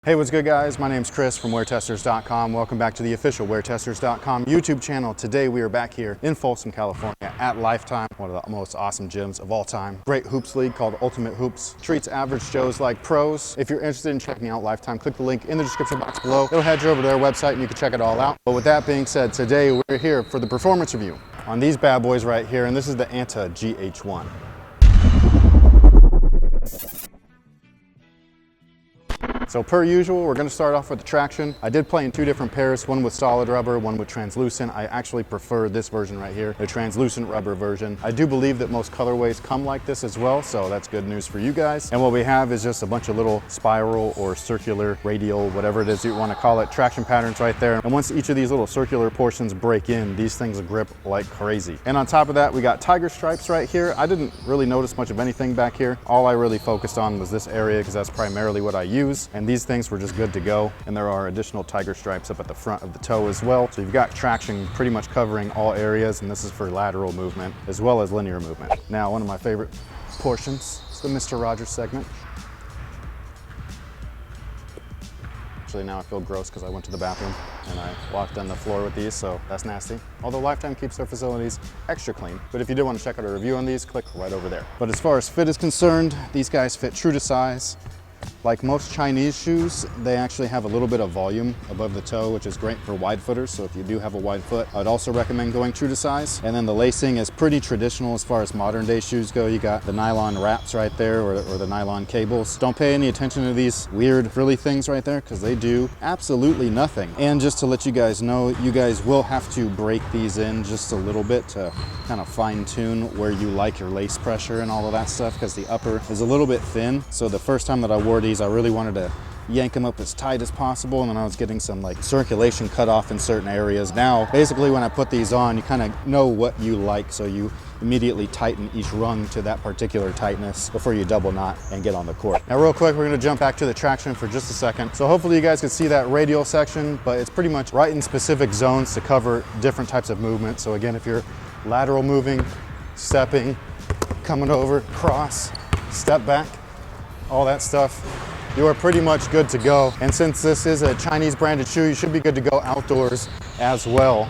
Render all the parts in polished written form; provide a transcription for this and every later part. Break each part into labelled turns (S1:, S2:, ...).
S1: Hey, what's good guys? My name's Chris from WearTesters.com. Welcome back to the official WearTesters.com YouTube channel. Today we are back here in Folsom, California at Lifetime, one of the most awesome gyms of all time. Great hoops league called Ultimate Hoops. Treats average Joes like pros. If you're interested in checking out Lifetime, click the link in the description box below. It'll head you over to their website and you can check it all out. But with that being said, today we're here for the performance review on these bad boys right here, and this is the ANTA GH1. So per usual, we're gonna start off with the traction. I did play in two different pairs, one with solid rubber, one with translucent. I actually prefer this version right here, the translucent rubber version. I do believe that most colorways come like this as well, so that's good news for you guys. And what we have is just a bunch of little spiral or circular, radial, whatever it is you wanna call it, traction patterns right there. And once each of these little circular portions break in, these things grip like crazy. And on top of that, we got tiger stripes right here. I didn't really notice much of anything back here. All I really focused on was this area because that's primarily what I use. And these things were just good to go. And there are additional tiger stripes up at the front of the toe as well. So you've got traction pretty much covering all areas, and this is for lateral movement as well as linear movement. Now, one of my favorite portions is the Mr. Rogers segment. Actually, now I feel gross because I went to the bathroom and I walked on the floor with these, so that's nasty. Although Lifetime keeps their facilities extra clean. But if you do want to check out a review on these, click right over there. But as far as fit is concerned, these guys fit true to size. Like most Chinese shoes, they actually have a little bit of volume above the toe, which is great for wide footers. So if you do have a wide foot, I'd also recommend going true to size. And then the lacing is pretty traditional as far as modern day shoes go. You got the nylon wraps right there, or the nylon cables. Don't pay any attention to these weird frilly things right there because they do absolutely nothing. And just to let you guys know, you guys will have to break these in just a little bit to kind of fine tune where you like your lace pressure and all of that stuff, because the upper is a little bit thin. So the first time that I wore these, I really wanted to yank them up as tight as possible, and then I was getting some like circulation cut off in certain areas. Now, basically when I put these on, you kind of know what you like, so you immediately tighten each rung to that particular tightness before you double knot and get on the court. Now real quick, we're gonna jump back to the traction for just a second. So hopefully you guys can see that radial section, but it's pretty much right in specific zones to cover different types of movement. So again, if you're lateral moving, stepping, coming over, cross, step back, all that stuff, you are pretty much good to go. And since this is a Chinese branded shoe, you should be good to go outdoors as well.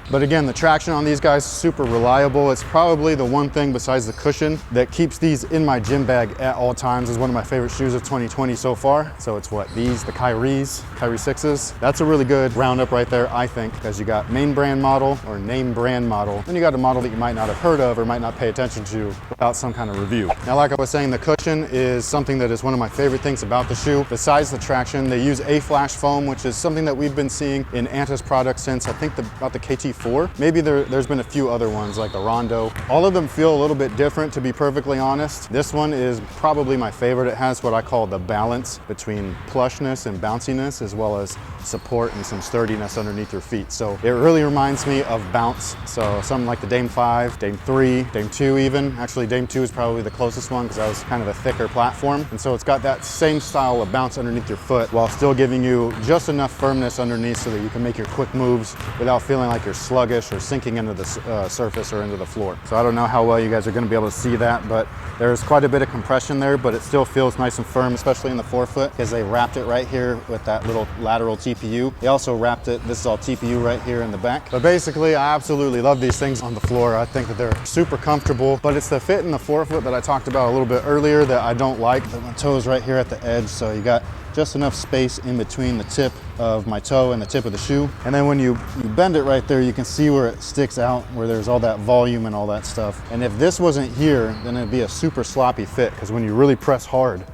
S1: But again, the traction on these guys is super reliable. It's probably the one thing besides the cushion that keeps these in my gym bag at all times. Is one of my favorite shoes of 2020 so far. So it's what, these, the Kyrie 6s. That's a really good roundup right there, I think, because you got main brand model or name brand model, and you got a model that you might not have heard of or might not pay attention to without some kind of review. Now, like I was saying, the cushion is something that is one of my favorite things about the shoe. Besides the traction, they use A-flash foam, which is something that we've been seeing in Anta's products since I think about the KT4. Maybe there's been a few other ones like the Rondo. All of them feel a little bit different, to be perfectly honest. This one is probably my favorite. It has what I call the balance between plushness and bounciness, as well as support and some sturdiness underneath your feet. So it really reminds me of bounce. So something like the Dame 5, Dame 3, Dame 2 even. Actually, Dame 2 is probably the closest one because that was kind of a thicker platform. And so it's got that same style of bounce underneath your foot while still giving you just enough firmness underneath so that you can make your quick moves without feeling like you're sluggish or sinking into the surface or into the floor. So I don't know how well you guys are going to be able to see that, but there's quite a bit of compression there, but it still feels nice and firm, especially in the forefoot, because they wrapped it right here with that little lateral TPU. They also wrapped it, this is all TPU right here in the back. But basically, I absolutely love these things on the floor. I think that they're super comfortable, but it's the fit in the forefoot that I talked about a little bit earlier that I don't like. My toe's right here at the edge, so you got just enough space in between the tip of my toe and the tip of the shoe. And then when you bend it right there, you can see where it sticks out, where there's all that volume and all that stuff. And if this wasn't here, then it'd be a super sloppy fit, because when you really press hard,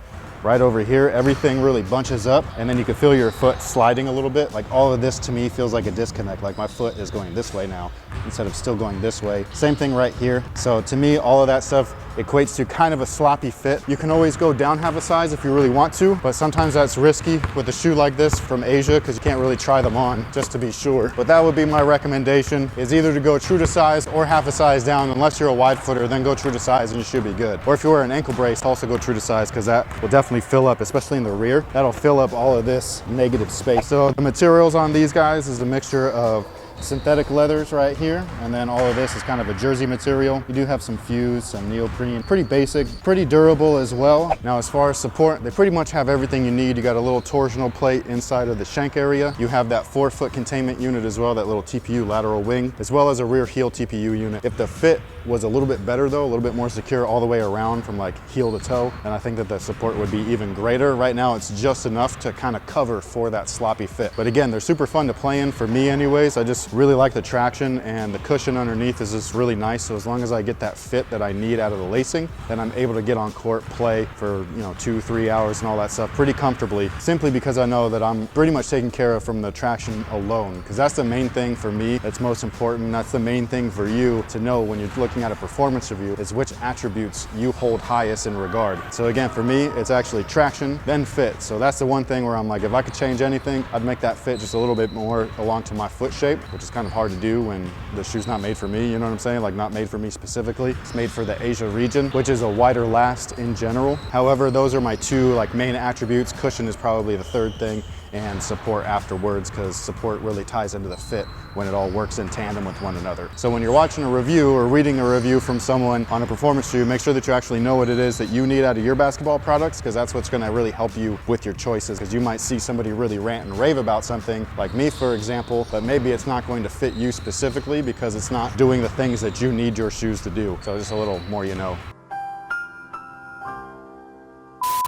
S1: right over here, everything really bunches up, and then you can feel your foot sliding a little bit. Like all of this to me feels like a disconnect, like my foot is going this way now instead of still going this way. Same thing right here. So to me, all of that stuff equates to kind of a sloppy fit. You can always go down half a size if you really want to, but sometimes that's risky with a shoe like this from Asia because you can't really try them on just to be sure. But that would be my recommendation, is either to go true to size or half a size down. Unless you're a wide footer, then go true to size and you should be good. Or if you wear an ankle brace, also go true to size, because that will definitely fill up, especially in the rear. That'll fill up all of this negative space. So the materials on these guys is a mixture of synthetic leathers right here, and then all of this is kind of a jersey material. You do have some fuse, some neoprene, pretty basic, pretty durable as well. Now as far as support, they pretty much have everything you need. You got a little torsional plate inside of the shank area. You have that 4-foot containment unit as well, that little TPU lateral wing, as well as a rear heel TPU unit. If the fit was a little bit better though, a little bit more secure all the way around from like heel to toe, and I think that the support would be even greater. Right now it's just enough to kind of cover for that sloppy fit. But again, they're super fun to play in for me anyways. I just really like the traction, and the cushion underneath is just really nice. So as long as I get that fit that I need out of the lacing, then I'm able to get on court, play for 2-3 hours and all that stuff pretty comfortably, simply because I know that I'm pretty much taken care of from the traction alone, because that's the main thing for me that's most important. That's the main thing for you to know when you're looking at a performance review, is which attributes you hold highest in regard. So again, for me, it's actually traction, then fit. So that's the one thing where I'm like, if I could change anything, I'd make that fit just a little bit more along to my foot shape, which is kind of hard to do when the shoe's not made for me, you know what I'm saying? Like, not made for me specifically. It's made for the Asia region, which is a wider last in general. However, those are my two like main attributes. Cushion is probably the third thing, and support afterwards, because support really ties into the fit when it all works in tandem with one another. So when you're watching a review or reading a review from someone on a performance shoe, make sure that you actually know what it is that you need out of your basketball products, because that's what's gonna really help you with your choices. Because you might see somebody really rant and rave about something, like me for example, but maybe it's not going to fit you specifically because it's not doing the things that you need your shoes to do. So just a little more you know.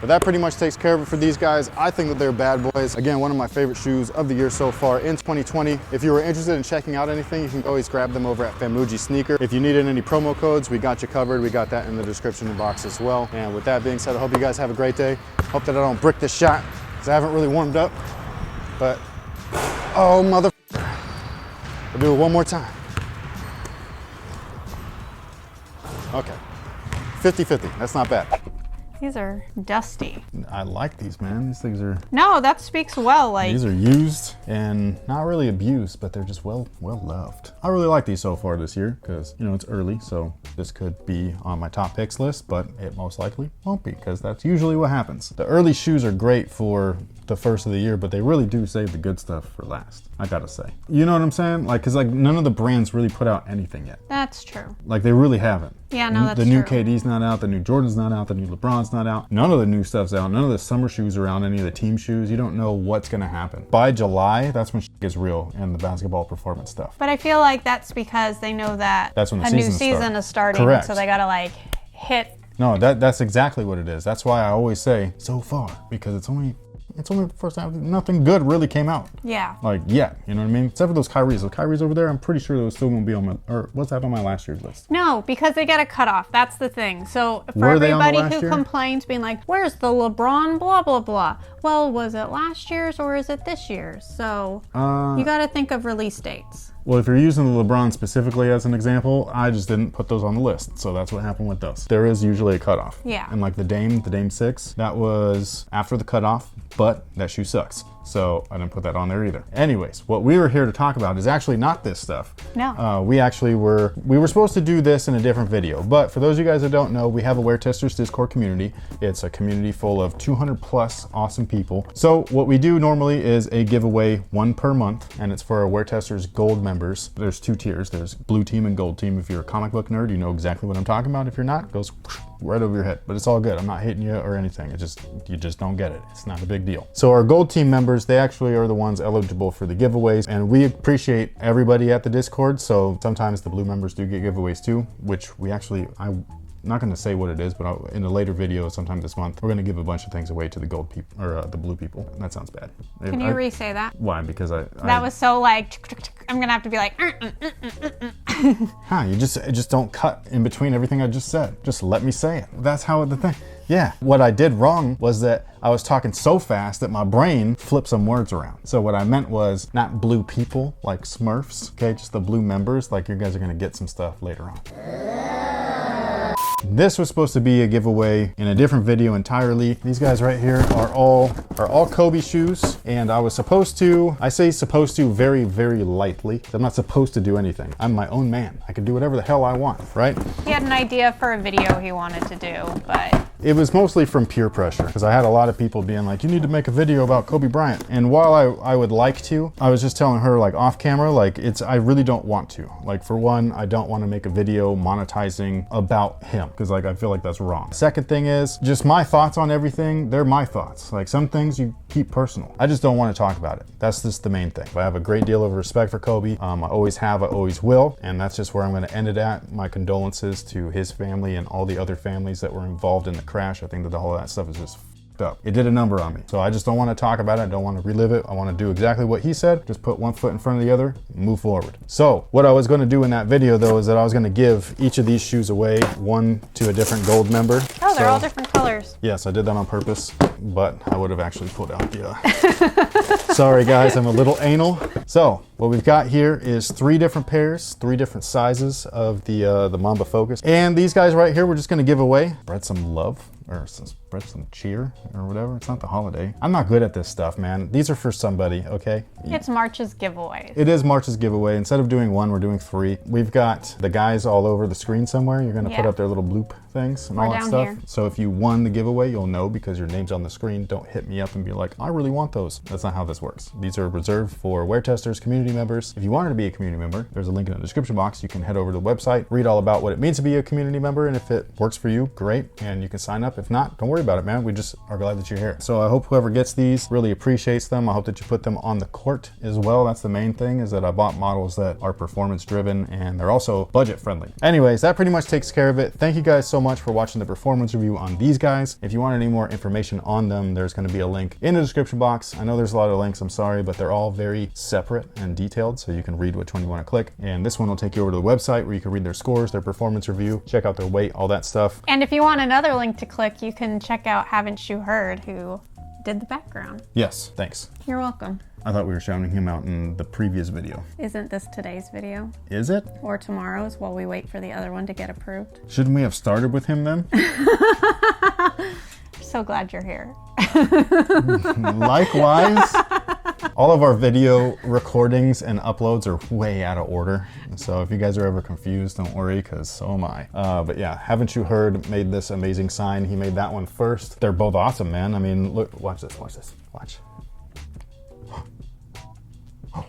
S1: But that pretty much takes care of it for these guys. I think that they're bad boys. Again, one of my favorite shoes of the year so far in 2020. If you were interested in checking out anything, you can always grab them over at Famuji Sneaker. If you needed any promo codes, we got you covered. We got that in the description box as well. And with that being said, I hope you guys have a great day. Hope that I don't brick this shot, because I haven't really warmed up. But, oh mother, I'll do it one more time. Okay, 50-50, that's not bad.
S2: These are dusty.
S1: I like these, man. These things are...
S2: No, that speaks well. Like,
S1: these are used and not really abused, but they're just well loved. I really like these so far this year because, it's early, so this could be on my top picks list, but it most likely won't be, because that's usually what happens. The early shoes are great for the first of the year, but they really do save the good stuff for last, I gotta say. You know what I'm saying? Like, cause like none of the brands really put out anything yet.
S2: that's true.
S1: Like, they really haven't.
S2: Yeah, no, that's
S1: The new
S2: true.
S1: KD's not out, the new Jordan's not out, the new LeBron's not out. None of the new stuff's out. None of the summer shoes are out, any of the team shoes. You don't know what's gonna happen. By July, that's when shit gets real in the basketball performance stuff.
S2: But I feel like that's because they know that
S1: That's when the
S2: a new
S1: seasons
S2: season
S1: start.
S2: is starting,
S1: Correct.
S2: so they gotta like hit.
S1: No, that's exactly what it is. That's why I always say so far, because it's only the first time. Nothing good really came out.
S2: Yeah.
S1: Like, yet, you know what I mean? Except for those Kyries. Those Kyries over there, I'm pretty sure those still gonna be on my, or what's that on my last year's list?
S2: No, because they get a cutoff. That's the thing. So for
S1: Were they on the
S2: everybody
S1: last
S2: who
S1: year?
S2: complains, being like, "Where's the LeBron?" Blah blah blah. Well, was it last year's or is it this year's? So you got to think of release dates.
S1: Well, if you're using the LeBron specifically as an example, I just didn't put those on the list. So that's what happened with those. There is usually a cutoff.
S2: Yeah.
S1: And like the Dame 6, that was after the cutoff, but that shoe sucks. So I didn't put that on there either. Anyways, what we were here to talk about is actually not this stuff.
S2: No.
S1: We were supposed to do this in a different video, but for those of you guys that don't know, we have a WearTesters Discord community. It's a community full of 200 plus awesome people. So what we do normally is a giveaway, one per month, and it's for our WearTesters Gold members. There's 2 tiers. There's Blue Team and Gold Team. If you're a comic book nerd, you know exactly what I'm talking about. If you're not, it goes right over your head, but it's all good. I'm not hitting you or anything. You just don't get it. It's not a big deal. So our Gold Team members, they actually are the ones eligible for the giveaways, and we appreciate everybody at the Discord. So sometimes the Blue members do get giveaways too, which we actually, I'm not going to say what it is, but in a later video sometime this month, we're going to give a bunch of things away to the gold people, or the blue people. That sounds bad.
S2: Can you re-say that?
S1: Why? Because
S2: That was so like, I'm gonna have to be like,
S1: you just don't cut in between everything I just said. Just let me say it. That's how the thing. Yeah, what I did wrong was that I was talking so fast that my brain flipped some words around. So what I meant was not blue people like Smurfs, okay? Just the blue members, like you guys are gonna get some stuff later on. This was supposed to be a giveaway in a different video entirely. These guys right here are all Kobe shoes, and I say supposed to very, very lightly. I'm not supposed to do anything. I'm my own man. I can do whatever the hell I want, right?
S2: he had an idea for a video he wanted to do, but
S1: It was mostly from peer pressure because I had a lot of people being like, you need to make a video about Kobe Bryant. And while I would like to, I was just telling her like off camera, like I really don't want to. Like for one, I don't want to make a video monetizing about him because like I feel like that's wrong. Second thing is just my thoughts on everything. They're my thoughts. Like some things you keep personal. I just don't want to talk about it. That's just the main thing. I have a great deal of respect for Kobe. I always have, I always will. And that's just where I'm going to end it at. My condolences to his family and all the other families that were involved in the crash. I think that all of that stuff is just up. It did a number on me. So I just don't want to talk about it. I don't want to relive it. I want to do exactly what he said. Just put one foot in front of the other, move forward. So what I was going to do in that video though is that I was going to give each of these shoes away, one to a different gold member.
S2: Oh, they're all different colors.
S1: Yes, I did that on purpose, but I would have actually pulled out the, sorry guys, I'm a little anal. So what we've got here is 3 different pairs, 3 different sizes of the Mamba Focus. And these guys right here, we're just going to give away. Spread some love. Or spread some cheer or whatever. It's not the holiday. I'm not good at this stuff, man. These are for somebody, okay?
S2: It's March's giveaways.
S1: It is March's giveaway. Instead of doing 1, we're doing 3. We've got the guys all over the screen somewhere. You're gonna put up their little bloop things and all that stuff. Here. So if you won the giveaway, you'll know because your name's on the screen. Don't hit me up and be like, I really want those. That's not how this works. These are reserved for WearTesters community members. If you wanted to be a community member, there's a link in the description box. You can head over to the website, read all about what it means to be a community member, and if it works for you, great, and you can sign up. If not, don't worry about it, man. We just are glad that you're here. So I hope whoever gets these really appreciates them. I hope that you put them on the court as well. That's the main thing, is that I bought models that are performance driven and they're also budget friendly. Anyways, that pretty much takes care of it. Thank you guys so much for watching the performance review on these guys. If you want any more information on them, there's going to be a link in the description box. I know there's a lot of links, I'm sorry, but they're all very separate and detailed, so you can read which one you want to click. And this one will take you over to the website where you can read their scores, their performance review, check out their weight, all that stuff.
S2: And if you want another link to click, you can check out Haven't You Heard, who did the background.
S1: Yes, thanks.
S2: You're welcome.
S1: I thought we were shouting him out in the previous video.
S2: Isn't this today's video?
S1: Is it?
S2: Or tomorrow's while we wait for the other one to get approved?
S1: Shouldn't we have started with him then?
S2: So glad you're here.
S1: Likewise. All of our video recordings and uploads are way out of order. So if you guys are ever confused, don't worry, because so am I. But yeah, Haven't You Heard made this amazing sign. He made that one first. They're both awesome, man. I mean, look, watch this, watch. Oh,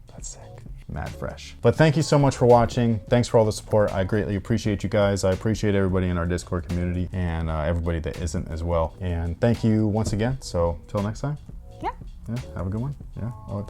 S1: that's sick. Mad fresh. But thank you so much for watching. Thanks for all the support. I greatly appreciate you guys. I appreciate everybody in our Discord community and everybody that isn't as well. And thank you once again. So till next time.
S2: Yeah.
S1: Yeah, have a good one. Yeah, I'll